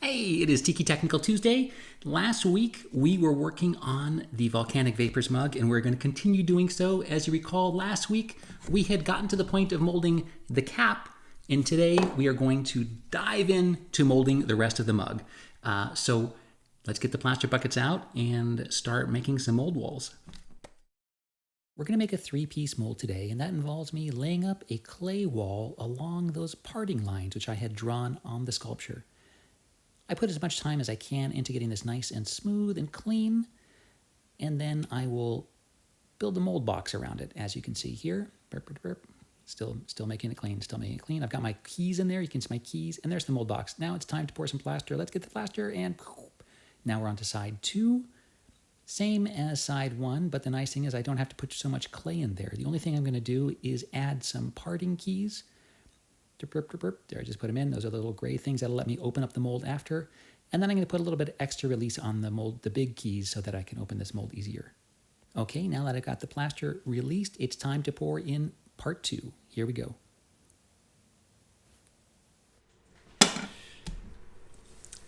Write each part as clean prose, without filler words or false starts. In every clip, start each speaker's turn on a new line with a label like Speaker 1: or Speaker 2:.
Speaker 1: Hey, it is Tiki Technical Tuesday. Last week we were working on the Volcanic Vapors mug and we're going to continue doing so. As you recall, last week we had gotten to the point of molding the cap, and today we are going to dive in to molding the rest of the mug. So let's get the plaster buckets out and start making some mold walls. We're going to make a three-piece mold today, and that involves me laying up a clay wall along those parting lines which I had drawn on the sculpture. I put as much time as I can into getting this nice and smooth and clean, and then I will build a mold box around it, as you can see here. Burp, burp, burp. Still making it clean, still making it clean. I've got my keys in there, you can see my keys, and there's the mold box. Now it's time to pour some plaster. Let's get the plaster, and now we're on to side 2. Same as side 1, but the nice thing is I don't have to put so much clay in there. The only thing I'm going to do is add some parting keys. There, I just put them in. Those are the little gray things that'll let me open up the mold after. And then I'm going to put a little bit of extra release on the mold, the big keys, so that I can open this mold easier. Okay, now that I've got the plaster released, it's time to pour in part 2. Here we go.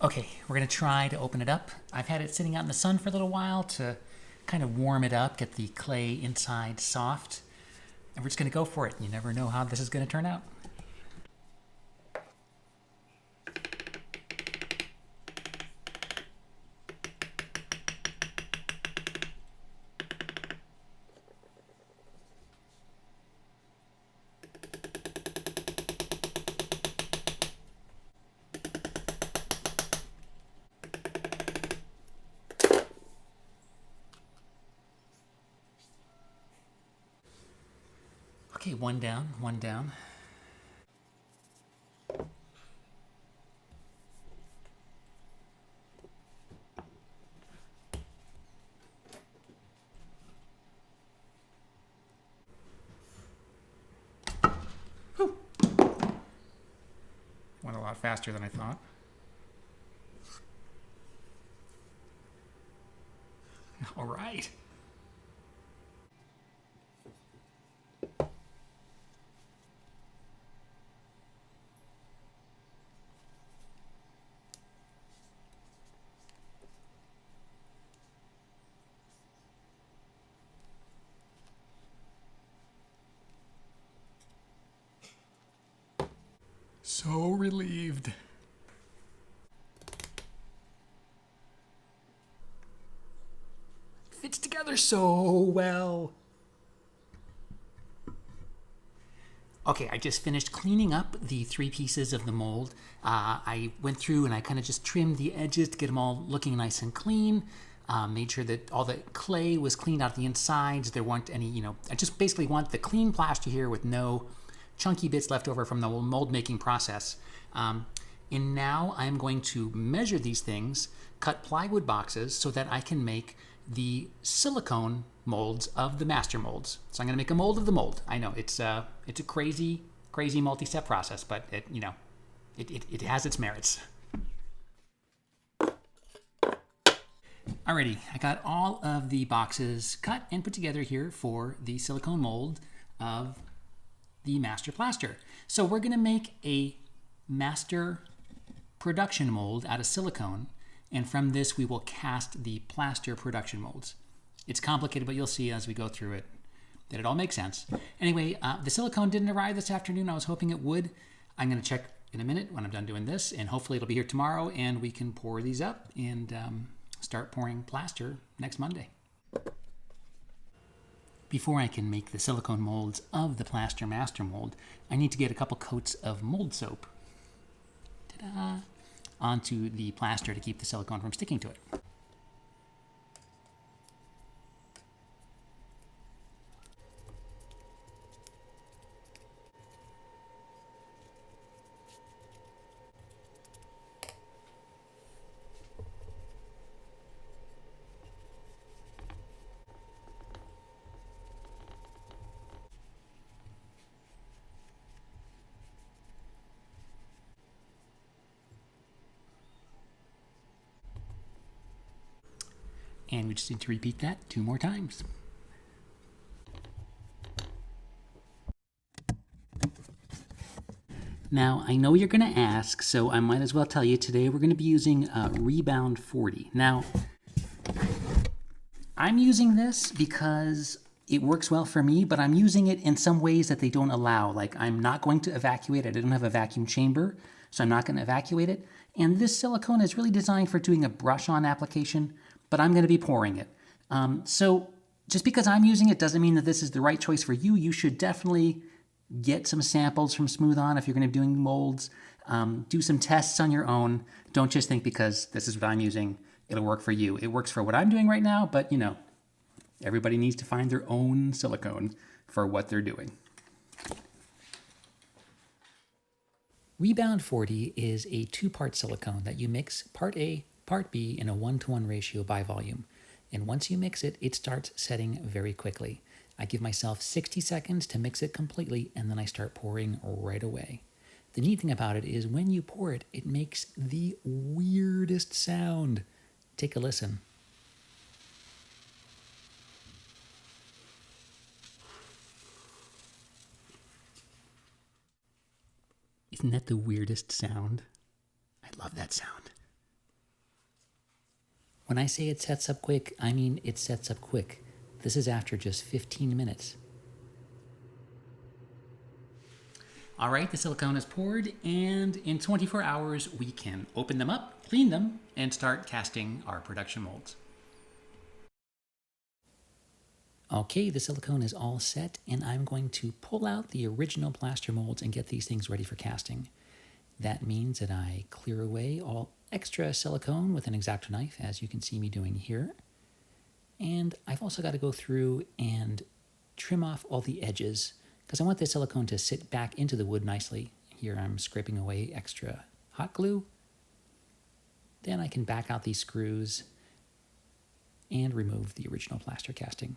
Speaker 1: Okay, we're going to try to open it up. I've had it sitting out in the sun for a little while to kind of warm it up, get the clay inside soft. And we're just going to go for it. You never know how this is going to turn out. Okay, one down, one down. Whew. Went a lot faster than I thought. All right. So relieved. Fits together so well. Okay, I just finished cleaning up the 3 pieces of the mold. I went through and I kind of just trimmed the edges to get them all looking nice and clean. Made sure that all the clay was cleaned out the insides. There weren't any, I just basically want the clean plaster here with no chunky bits left over from the mold making process. And now I'm going to measure these things, cut plywood boxes so that I can make the silicone molds of the master molds. So I'm going to make a mold of the mold. I know it's a crazy multi-step process, but it has its merits. Alrighty, I got all of the boxes cut and put together here for the silicone mold of the master plaster. So we're going to make a master production mold out of silicone, and from this we will cast the plaster production molds. It's complicated, but you'll see as we go through it that it all makes sense. Anyway, the silicone didn't arrive this afternoon. I was hoping it would. I'm going to check in a minute when I'm done doing this, and hopefully it'll be here tomorrow and we can pour these up and start pouring plaster next Monday. Before I can make the silicone molds of the plaster master mold, I need to get a couple coats of mold soap onto the plaster to keep the silicone from sticking to it. And we just need to repeat that 2 more times. Now, I know you're going to ask, so I might as well tell you today we're going to be using Rebound 40. Now, I'm using this because it works well for me, but I'm using it in some ways that they don't allow. Like, I'm not going to evacuate it. I don't have a vacuum chamber, so I'm not going to evacuate it. And this silicone is really designed for doing a brush-on application, but I'm going to be pouring it. So just because I'm using it doesn't mean that this is the right choice for you. You should definitely get some samples from Smooth On if you're going to be doing molds. Do some tests on your own. Don't just think because this is what I'm using, it'll work for you. It works for what I'm doing right now, but you know, everybody needs to find their own silicone for what they're doing. Rebound 40 is a two-part silicone that you mix part A, part B in a 1-to-1 ratio by volume. And once you mix it, it starts setting very quickly. I give myself 60 seconds to mix it completely, and then I start pouring right away. The neat thing about it is when you pour it, it makes the weirdest sound. Take a listen. Isn't that the weirdest sound? I love that sound. When I say it sets up quick, I mean it sets up quick. This is after just 15 minutes. All right, the silicone is poured, and in 24 hours, we can open them up, clean them, and start casting our production molds. Okay, the silicone is all set, and I'm going to pull out the original plaster molds and get these things ready for casting. That means that I clear away all extra silicone with an X-Acto knife, as you can see me doing here. And I've also got to go through and trim off all the edges because I want the silicone to sit back into the wood nicely. Here I'm scraping away extra hot glue. Then I can back out these screws and remove the original plaster casting.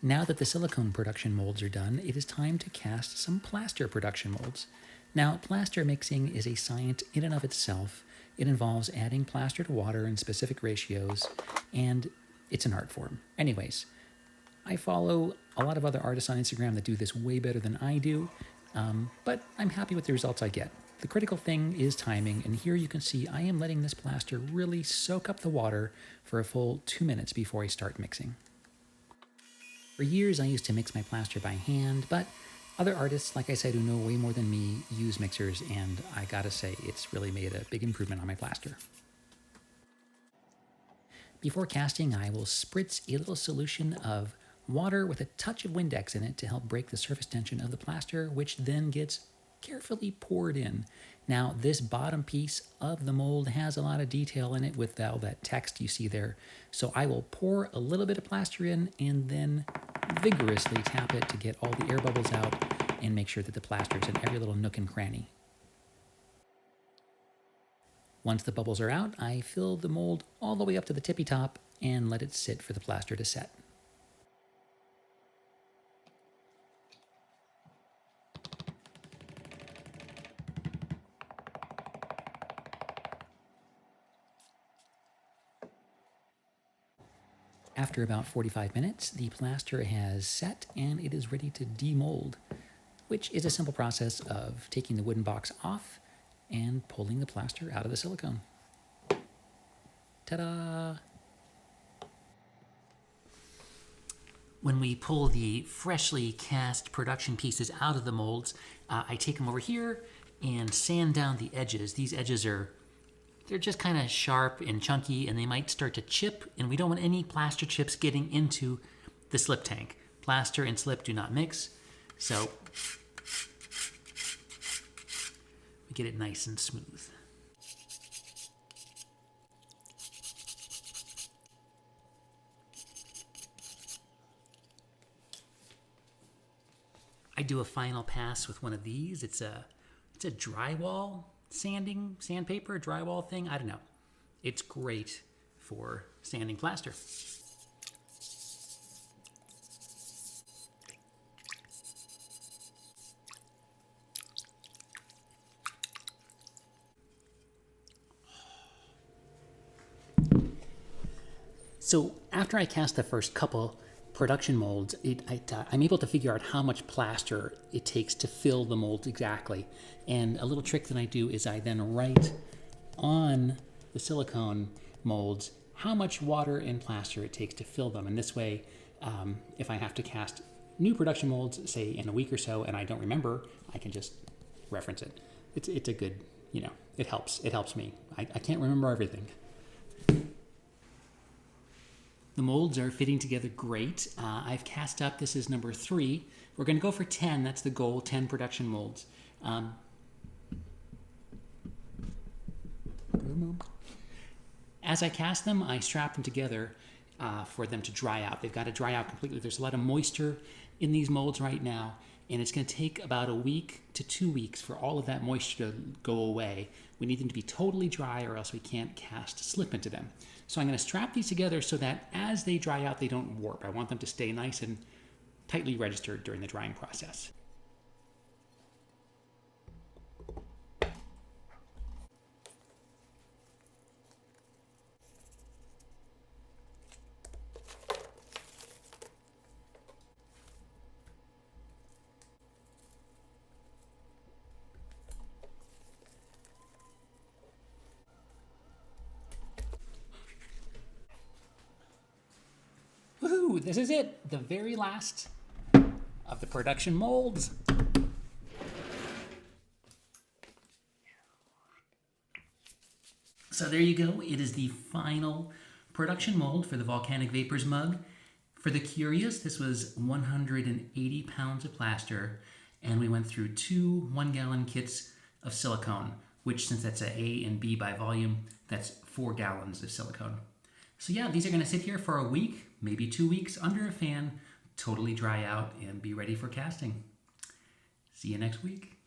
Speaker 1: Now that the silicone production molds are done, it is time to cast some plaster production molds. Now, plaster mixing is a science in and of itself. It involves adding plaster to water in specific ratios, and it's an art form. Anyways, I follow a lot of other artists on Instagram that do this way better than I do, but I'm happy with the results I get. The critical thing is timing, and here you can see I am letting this plaster really soak up the water for a full 2 minutes before I start mixing. For years, I used to mix my plaster by hand, but other artists, like I said, who know way more than me, use mixers, and I gotta say, it's really made a big improvement on my plaster. Before casting, I will spritz a little solution of water with a touch of Windex in it to help break the surface tension of the plaster, which then gets carefully poured in. Now, this bottom piece of the mold has a lot of detail in it with all that text you see there. So I will pour a little bit of plaster in and then vigorously tap it to get all the air bubbles out and make sure that the plaster is in every little nook and cranny. Once the bubbles are out, I fill the mold all the way up to the tippy top and let it sit for the plaster to set. After about 45 minutes, the plaster has set and it is ready to demold, which is a simple process of taking the wooden box off and pulling the plaster out of the silicone. Ta-da! When we pull the freshly cast production pieces out of the molds, I take them over here and sand down the edges. These edges they're just kind of sharp and chunky, and they might start to chip, and we don't want any plaster chips getting into the slip tank. Plaster and slip do not mix, so we get it nice and smooth. I do a final pass with one of these. It's a drywall sandpaper, drywall thing. I don't know. It's great for sanding plaster. So after I cast the first couple production molds, I'm able to figure out how much plaster it takes to fill the molds exactly. And a little trick that I do is I then write on the silicone molds how much water and plaster it takes to fill them. And this way, if I have to cast new production molds, say in a week or so, and I don't remember, I can just reference it. It's a good, it helps. It helps me. I can't remember everything. The molds are fitting together great. I've cast up, this is number 3. We're going to go for 10, that's the goal, 10 production molds. As I cast them, I strap them together for them to dry out. They've got to dry out completely. There's a lot of moisture in these molds right now, and it's going to take about a week to 2 weeks for all of that moisture to go away. We need them to be totally dry or else we can't cast slip into them. So I'm going to strap these together so that as they dry out, they don't warp. I want them to stay nice and tightly registered during the drying process. Woohoo! This is it, the very last of the production molds. So there you go. It is the final production mold for the Volcanic Vapors mug. For the curious, this was 180 pounds of plaster, and we went through 2 1-gallon kits of silicone, which, since that's A and B by volume, that's 4 gallons of silicone. So yeah, these are going to sit here for a week, maybe 2 weeks under a fan, totally dry out and be ready for casting. See you next week.